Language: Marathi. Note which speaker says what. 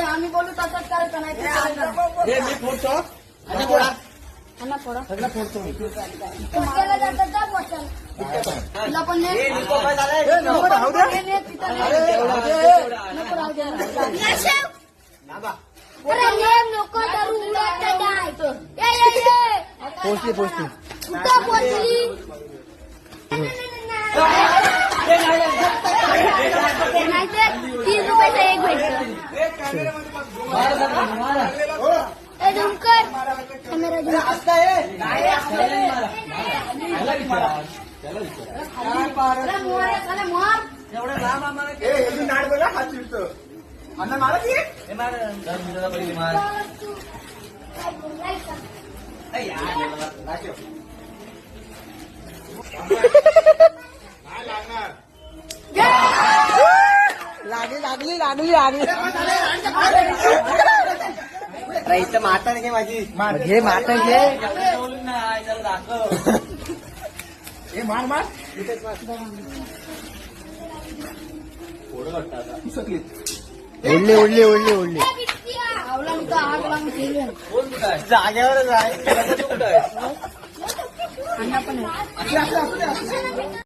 Speaker 1: आम्ही बोलू तसंच करायचं नाही मी फोडतो सगळं फोडतो तुला पण
Speaker 2: पोचली पोचली
Speaker 1: नाही ते 30 रुपयाचं एक भेटतं डुमकर कॅमेरा
Speaker 2: लागली लागली लागली लागली
Speaker 3: इथं माता घे माझी
Speaker 2: घे माता घे
Speaker 1: मार मार
Speaker 2: ओढली ओढली ओढली ओढली
Speaker 3: जागेवरच आहे
Speaker 1: पण